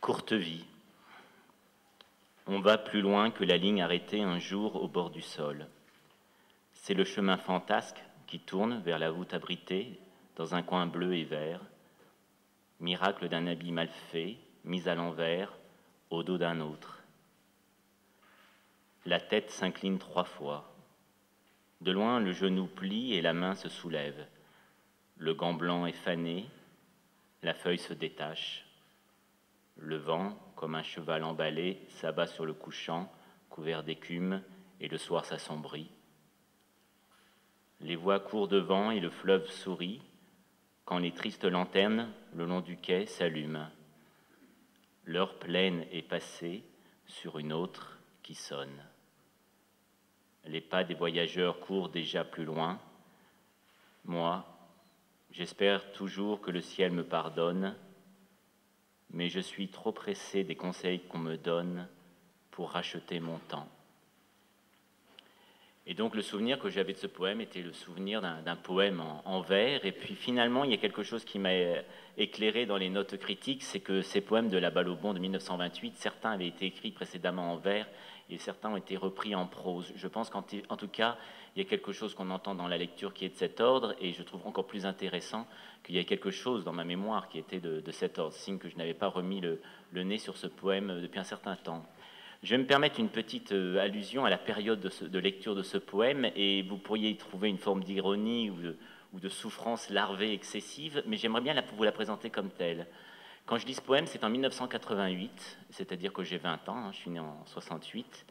Courte vie. On va plus loin que la ligne arrêtée un jour au bord du sol. C'est le chemin fantasque qui tourne vers la voûte abritée dans un coin bleu et vert. Miracle d'un habit mal fait, mis à l'envers, au dos d'un autre. La tête s'incline 3 fois. De loin, le genou plie et la main se soulève. Le gant blanc est fané, la feuille se détache. Le vent, comme un cheval emballé, s'abat sur le couchant, couvert d'écume, et le soir s'assombrit. Les voies courent devant et le fleuve sourit, quand les tristes lanternes, le long du quai, s'allument. L'heure pleine est passée sur une autre qui sonne. Les pas des voyageurs courent déjà plus loin. Moi, j'espère toujours que le ciel me pardonne, mais je suis trop pressé des conseils qu'on me donne pour racheter mon temps. Et donc le souvenir que j'avais de ce poème était le souvenir d'un poème en vers, et puis finalement il y a quelque chose qui m'a éclairé dans les notes critiques, c'est que ces poèmes de La Balle au Bond de 1928, certains avaient été écrits précédemment en vers, et certains ont été repris en prose. Je pense qu'en tout cas, il y a quelque chose qu'on entend dans la lecture qui est de cet ordre, et je trouve encore plus intéressant qu'il y ait quelque chose dans ma mémoire qui était de cet ordre, signe que je n'avais pas remis le nez sur ce poème depuis un certain temps. Je vais me permettre une petite allusion à la période de lecture de ce poème, et vous pourriez y trouver une forme d'ironie ou de souffrance larvée excessive, mais j'aimerais bien vous la présenter comme telle. Quand je lis ce poème, c'est en 1988, c'est-à-dire que j'ai 20 ans, je suis né en 68,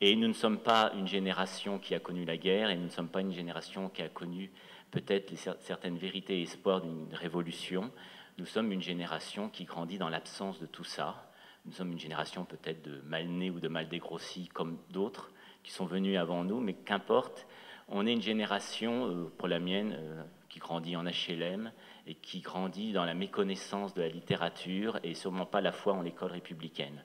et nous ne sommes pas une génération qui a connu la guerre, et nous ne sommes pas une génération qui a connu peut-être certaines vérités et espoirs d'une révolution. Nous sommes une génération qui grandit dans l'absence de tout ça. Nous sommes une génération peut-être de mal nés ou de mal dégrossis comme d'autres qui sont venus avant nous, mais qu'importe, on est une génération, pour la mienne, qui grandit en HLM et qui grandit dans la méconnaissance de la littérature et sûrement pas la foi en l'école républicaine.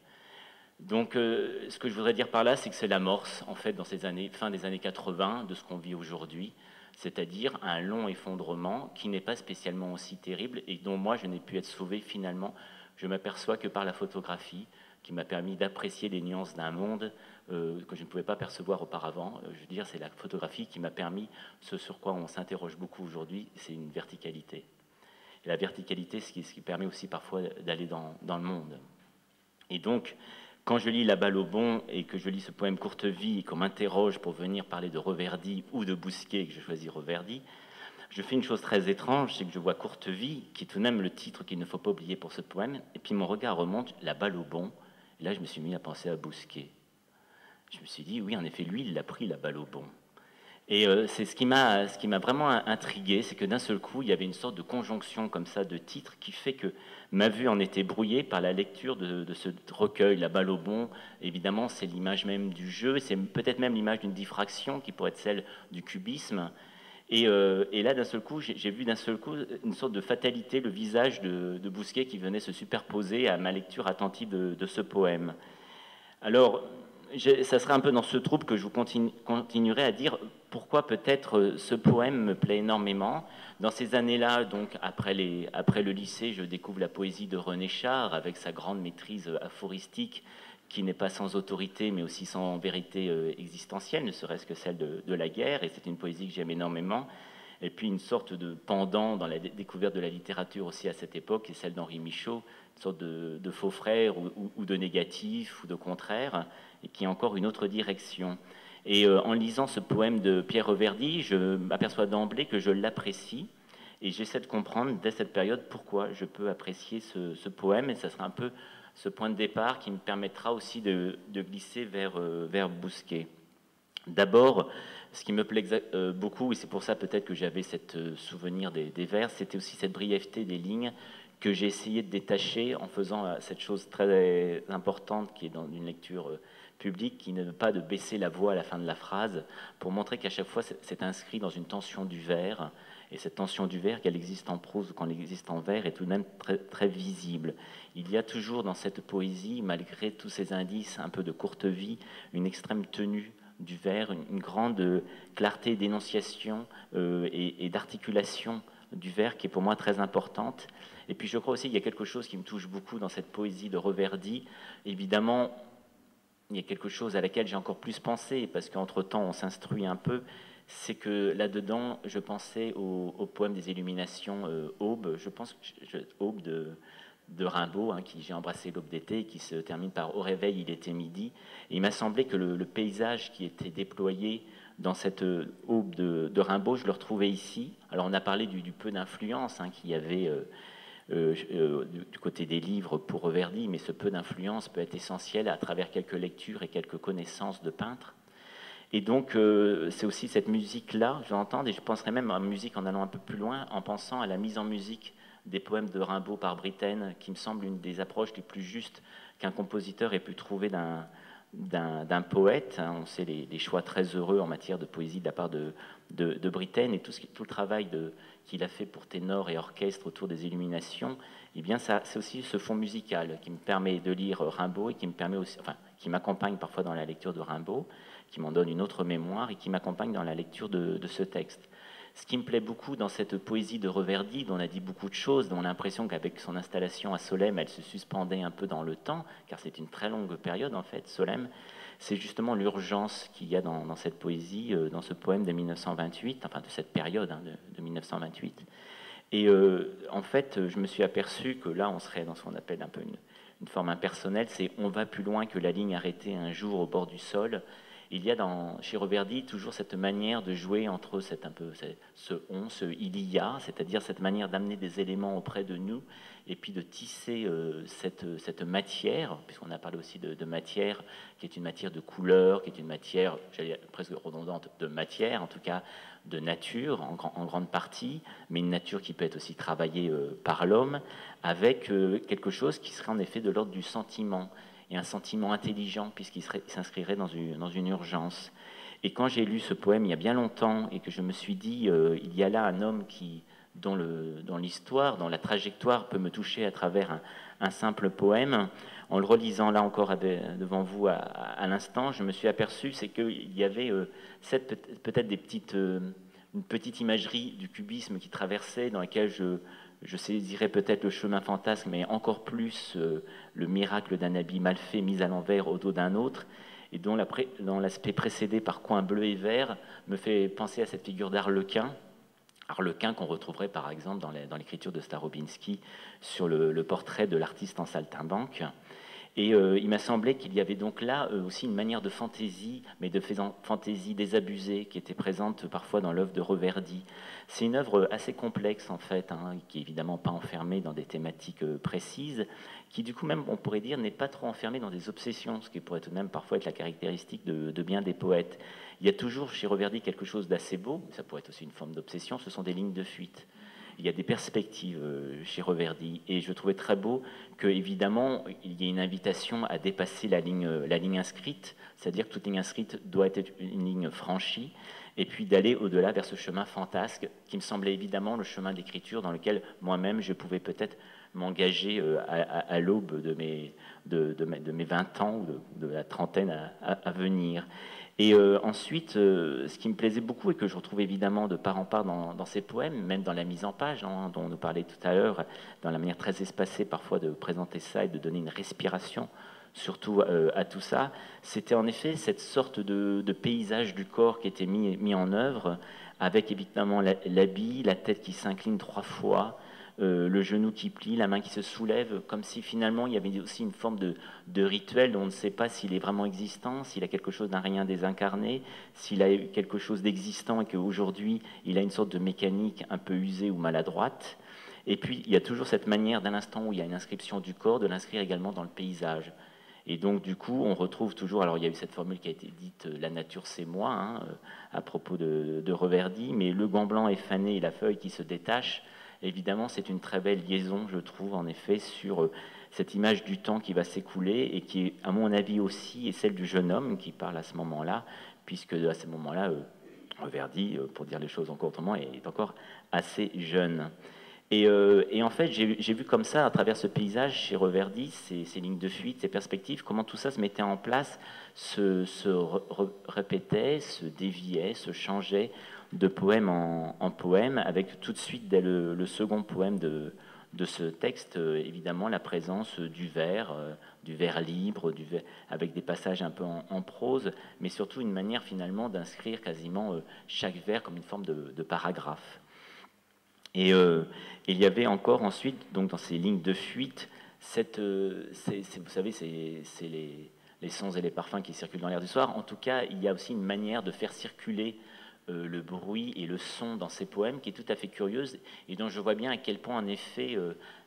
Donc ce que je voudrais dire par là, c'est que c'est l'amorce, en fait, dans ces années, fin des années 80, de ce qu'on vit aujourd'hui, c'est-à-dire un long effondrement qui n'est pas spécialement aussi terrible et dont moi je n'ai pu être sauvé finalement. Je m'aperçois que par la photographie, qui m'a permis d'apprécier les nuances d'un monde que je ne pouvais pas percevoir auparavant. Je veux dire, c'est la photographie qui m'a permis ce sur quoi on s'interroge beaucoup aujourd'hui, c'est une verticalité. Et la verticalité, c'est ce qui permet aussi parfois d'aller dans le monde. Et donc, quand je lis La Balle au Bond et que je lis ce poème Courte vie et qu'on m'interroge pour venir parler de Reverdy ou de Bousquet, que je choisis Reverdy, je fais une chose très étrange, c'est que je vois Courte vie, qui est tout de même le titre qu'il ne faut pas oublier pour ce poème, et puis mon regard remonte La Balle au Bond, et là je me suis mis à penser à Bousquet. Je me suis dit, oui, en effet, lui, il a pris La Balle au Bond. Et c'est ce qui m'a vraiment intrigué, c'est que d'un seul coup, il y avait une sorte de conjonction comme ça de titres qui fait que ma vue en était brouillée par la lecture de ce recueil, La Balle au Bond. Évidemment, c'est l'image même du jeu, c'est peut-être même l'image d'une diffraction qui pourrait être celle du cubisme. Et là, d'un seul coup, j'ai vu d'un seul coup une sorte de fatalité, le visage de Bousquet qui venait se superposer à ma lecture attentive de ce poème. Alors, ça serait un peu dans ce trouble que je vous continuerai à dire pourquoi peut-être ce poème me plaît énormément. Dans ces années-là, donc après le lycée, je découvre la poésie de René Char avec sa grande maîtrise aphoristique qui n'est pas sans autorité mais aussi sans vérité existentielle, ne serait-ce que celle de la guerre, et c'est une poésie que j'aime énormément. Et puis une sorte de pendant dans la découverte de la littérature aussi à cette époque, est celle d'Henri Michaud, une sorte de faux frère ou de négatif ou de contraire, et qui est encore une autre direction. Et en lisant ce poème de Pierre Reverdy, je m'aperçois d'emblée que je l'apprécie, et j'essaie de comprendre dès cette période pourquoi je peux apprécier ce poème, et ça sera un peu ce point de départ qui me permettra aussi de glisser vers Bousquet. D'abord, ce qui me plaît beaucoup, et c'est pour ça peut-être que j'avais ce souvenir des vers, c'était aussi cette brièveté des lignes que j'ai essayé de détacher en faisant cette chose très importante qui est dans une lecture publique, qui n'est pas de baisser la voix à la fin de la phrase, pour montrer qu'à chaque fois c'est inscrit dans une tension du vers, et cette tension du vers, qu'elle existe en prose ou qu'elle existe en vers, est tout de même très, très visible. Il y a toujours dans cette poésie, malgré tous ces indices un peu de courte vie, une extrême tenue du vers, une grande clarté d'énonciation et d'articulation du vers qui est pour moi très importante. Et puis je crois aussi qu'il y a quelque chose qui me touche beaucoup dans cette poésie de Reverdy. Évidemment, il y a quelque chose à laquelle j'ai encore plus pensé, parce qu'entre-temps on s'instruit un peu, c'est que là-dedans, je pensais au poème des Illuminations, Aube, je pense, Aube de Rimbaud, hein, qui J'ai embrassé l'aube d'été, qui se termine par Au réveil, il était midi. Et il m'a semblé que le paysage qui était déployé dans cette aube de Rimbaud, je le retrouvais ici. Alors on a parlé du peu d'influence hein, qu'il y avait du côté des livres pour Reverdy, mais ce peu d'influence peut être essentiel à travers quelques lectures et quelques connaissances de peintres. Et donc, c'est aussi cette musique-là, je l'entends, et je penserais même à la musique en allant un peu plus loin, en pensant à la mise en musique des poèmes de Rimbaud par Britaine, qui me semble une des approches les plus justes qu'un compositeur ait pu trouver d'un poète. On sait les choix très heureux en matière de poésie de la part de Britaine, et tout le travail qu'il a fait pour ténor et orchestre autour des Illuminations. Eh bien, c'est aussi ce fond musical qui me permet de lire Rimbaud et qui me permet aussi, enfin, qui m'accompagne parfois dans la lecture de Rimbaud, qui m'en donne une autre mémoire et qui m'accompagne dans la lecture de ce texte. Ce qui me plaît beaucoup dans cette poésie de Reverdy, dont on a dit beaucoup de choses, dont on a l'impression qu'avec son installation à Solesmes, elle se suspendait un peu dans le temps, car c'est une très longue période en fait, Solesmes, c'est justement l'urgence qu'il y a dans cette poésie, dans ce poème de 1928, enfin de cette période hein, de 1928. Et en fait, je me suis aperçu que là, on serait dans ce qu'on appelle un peu une forme impersonnelle, c'est on va plus loin que la ligne arrêtée un jour au bord du sol. Il y a chez Reverdy toujours cette manière de jouer entre ce on, ce il y a, c'est-à-dire cette manière d'amener des éléments auprès de nous et puis de tisser cette matière, puisqu'on a parlé aussi de matière, qui est une matière de couleur, qui est une matière, j'allais presque redondante, de matière, en tout cas de nature en grande partie, mais une nature qui peut être aussi travaillée par l'homme, avec quelque chose qui serait en effet de l'ordre du sentiment, et un sentiment intelligent, puisqu'il s'inscrirait dans une urgence. Et quand j'ai lu ce poème il y a bien longtemps, et que je me suis dit, il y a là un homme dont l'histoire, dont la trajectoire peut me toucher à travers un simple poème, en le relisant là encore devant vous à l'instant, je me suis aperçu, c'est qu'il y avait peut-être une petite imagerie du cubisme qui traversait, dans laquelle je saisirais peut-être le chemin fantasque, mais encore plus le miracle d'un habit mal fait mis à l'envers au dos d'un autre, et dont l'aspect précédé par coins bleus et verts me fait penser à cette figure d'Arlequin. Arlequin qu'on retrouverait par exemple dans l'écriture de Starobinski sur le portrait de l'artiste en saltimbanque. Et il m'a semblé qu'il y avait donc là aussi une manière de fantaisie, mais de fantaisie désabusée, qui était présente parfois dans l'œuvre de Reverdy. C'est une œuvre assez complexe en fait, hein, qui est évidemment pas enfermée dans des thématiques précises, qui du coup même, on pourrait dire, n'est pas trop enfermée dans des obsessions, ce qui pourrait tout de même parfois être la caractéristique de bien des poètes. Il y a toujours chez Reverdy quelque chose d'assez beau, ça pourrait être aussi une forme d'obsession, ce sont des lignes de fuite. Il y a des perspectives chez Reverdy, et je trouvais très beau que, évidemment, il y ait une invitation à dépasser la ligne inscrite, c'est-à-dire que toute ligne inscrite doit être une ligne franchie, et puis d'aller au-delà vers ce chemin fantasque, qui me semblait évidemment le chemin d'écriture dans lequel moi-même je pouvais peut-être m'engager à l'aube de mes 20 ans ou de la trentaine à venir. Et ensuite, ce qui me plaisait beaucoup et que je retrouve évidemment de part en part dans ces poèmes, même dans la mise en page, hein, dont on nous parlait tout à l'heure, dans la manière très espacée parfois de présenter ça et de donner une respiration surtout à tout ça, c'était en effet cette sorte de paysage du corps qui était mis en œuvre, avec évidemment l'habit, la tête qui s'incline 3 fois, le genou qui plie, la main qui se soulève, comme si finalement il y avait aussi une forme de rituel dont on ne sait pas s'il est vraiment existant, s'il a quelque chose d'un rien désincarné, s'il a quelque chose d'existant et qu'aujourd'hui il a une sorte de mécanique un peu usée ou maladroite. Et puis il y a toujours cette manière, d'un instant où il y a une inscription du corps, de l'inscrire également dans le paysage. Et donc du coup on retrouve toujours, alors il y a eu cette formule qui a été dite, la nature c'est moi, hein, à propos de Reverdy, mais le gant blanc est fané et la feuille qui se détache. Évidemment, c'est une très belle liaison, je trouve, en effet, sur cette image du temps qui va s'écouler et qui, à mon avis aussi, est celle du jeune homme qui parle à ce moment-là, puisque à ce moment-là, Reverdy, pour dire les choses encore autrement, est encore assez jeune. Et en fait, j'ai vu comme ça, à travers ce paysage chez Reverdy, ces lignes de fuite, ces perspectives, comment tout ça se mettait en place, se répétait, se déviait, se changeait de poème en poème, avec tout de suite, dès le second poème de de ce texte, évidemment, la présence du vers libre, avec des passages un peu en prose, mais surtout une manière finalement d'inscrire quasiment chaque vers comme une forme de paragraphe. Et il y avait encore ensuite, donc dans ces lignes de fuite, vous savez, c'est les sons et les parfums qui circulent dans l'air du soir. En tout cas, il y a aussi une manière de faire circuler le bruit et le son dans ces poèmes qui est tout à fait curieuse et dont je vois bien à quel point, en effet,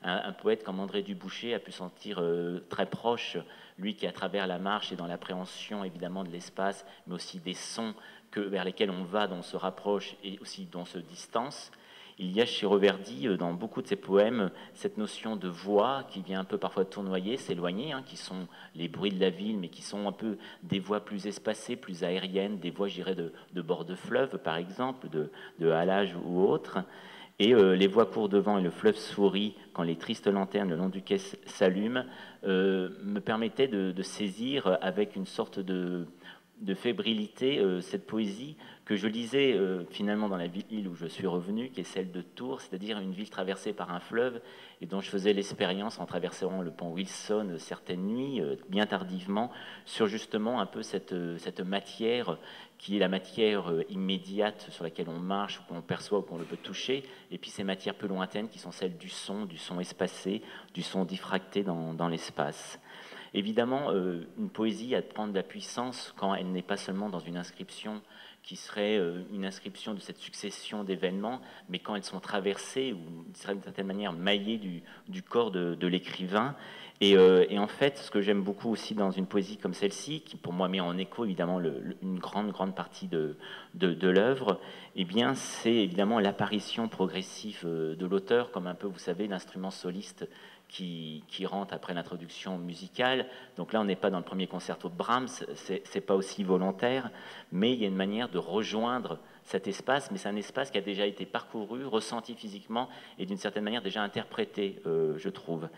un poète comme André Dubouché a pu sentir très proche, lui qui, à travers la marche et dans l'appréhension évidemment de l'espace, mais aussi des sons vers lesquels on va, dont on se rapproche et aussi dont on se distance. Il y a chez Reverdy, dans beaucoup de ses poèmes, cette notion de voix qui vient un peu parfois tournoyer, s'éloigner, hein, qui sont les bruits de la ville, mais qui sont un peu des voix plus espacées, plus aériennes, des voix, je dirais, de bord de fleuve, par exemple, de halage ou autre. Et les voix courent devant et le fleuve sourit quand les tristes lanternes le long du quai s'allument, me permettaient de saisir avec une sorte de fébrilité cette poésie que je lisais finalement dans la ville où je suis revenu, qui est celle de Tours, c'est-à-dire une ville traversée par un fleuve et dont je faisais l'expérience en traversant le pont Wilson certaines nuits, bien tardivement, sur justement un peu cette matière qui est la matière immédiate sur laquelle on marche, ou qu'on perçoit, ou qu'on le peut toucher, et puis ces matières plus lointaines qui sont celles du son espacé, du son diffracté dans l'espace. Évidemment, une poésie a de prendre de la puissance quand elle n'est pas seulement dans une inscription qui serait une inscription de cette succession d'événements, mais quand elles sont traversées ou d'une certaine manière maillées du corps de l'écrivain. Et en fait, ce que j'aime beaucoup aussi dans une poésie comme celle-ci, qui pour moi met en écho évidemment une grande partie de l'œuvre, eh bien, c'est évidemment l'apparition progressive de l'auteur, comme un peu, vous savez, l'instrument soliste qui rentre après l'introduction musicale. Donc là, on n'est pas dans le premier concerto de Brahms, c'est pas aussi volontaire, mais il y a une manière de rejoindre cet espace, mais c'est un espace qui a déjà été parcouru, ressenti physiquement et d'une certaine manière déjà interprété, je trouve.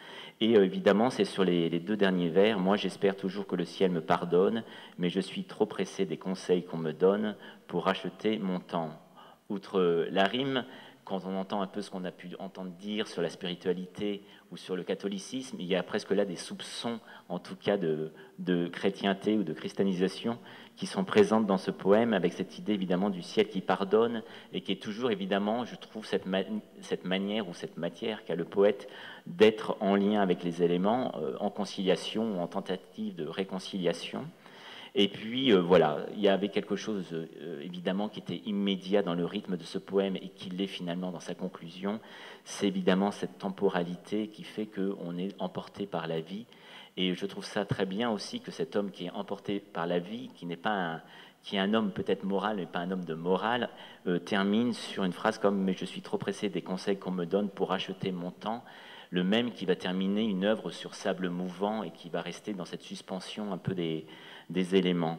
Et évidemment, c'est sur les deux derniers vers. Moi, j'espère toujours que le ciel me pardonne, mais je suis trop pressé des conseils qu'on me donne pour racheter mon temps. Outre la rime, quand on entend un peu ce qu'on a pu entendre dire sur la spiritualité ou sur le catholicisme, il y a presque là des soupçons, en tout cas de chrétienté ou de christianisation, qui sont présentes dans ce poème, avec cette idée évidemment du ciel qui pardonne, et qui est toujours évidemment, je trouve, cette manière ou cette matière qu'a le poète d'être en lien avec les éléments, en conciliation ou en tentative de réconciliation. Et puis voilà, il y avait quelque chose évidemment qui était immédiat dans le rythme de ce poème et qui l'est finalement dans sa conclusion. C'est évidemment cette temporalité qui fait qu'on est emporté par la vie. Et je trouve ça très bien aussi que cet homme qui est emporté par la vie, qui est un homme peut-être moral, mais pas un homme de morale, termine sur une phrase comme « Mais je suis trop pressé des conseils qu'on me donne pour acheter mon temps », le même qui va terminer une œuvre sur sable mouvant et qui va rester dans cette suspension un peu des éléments.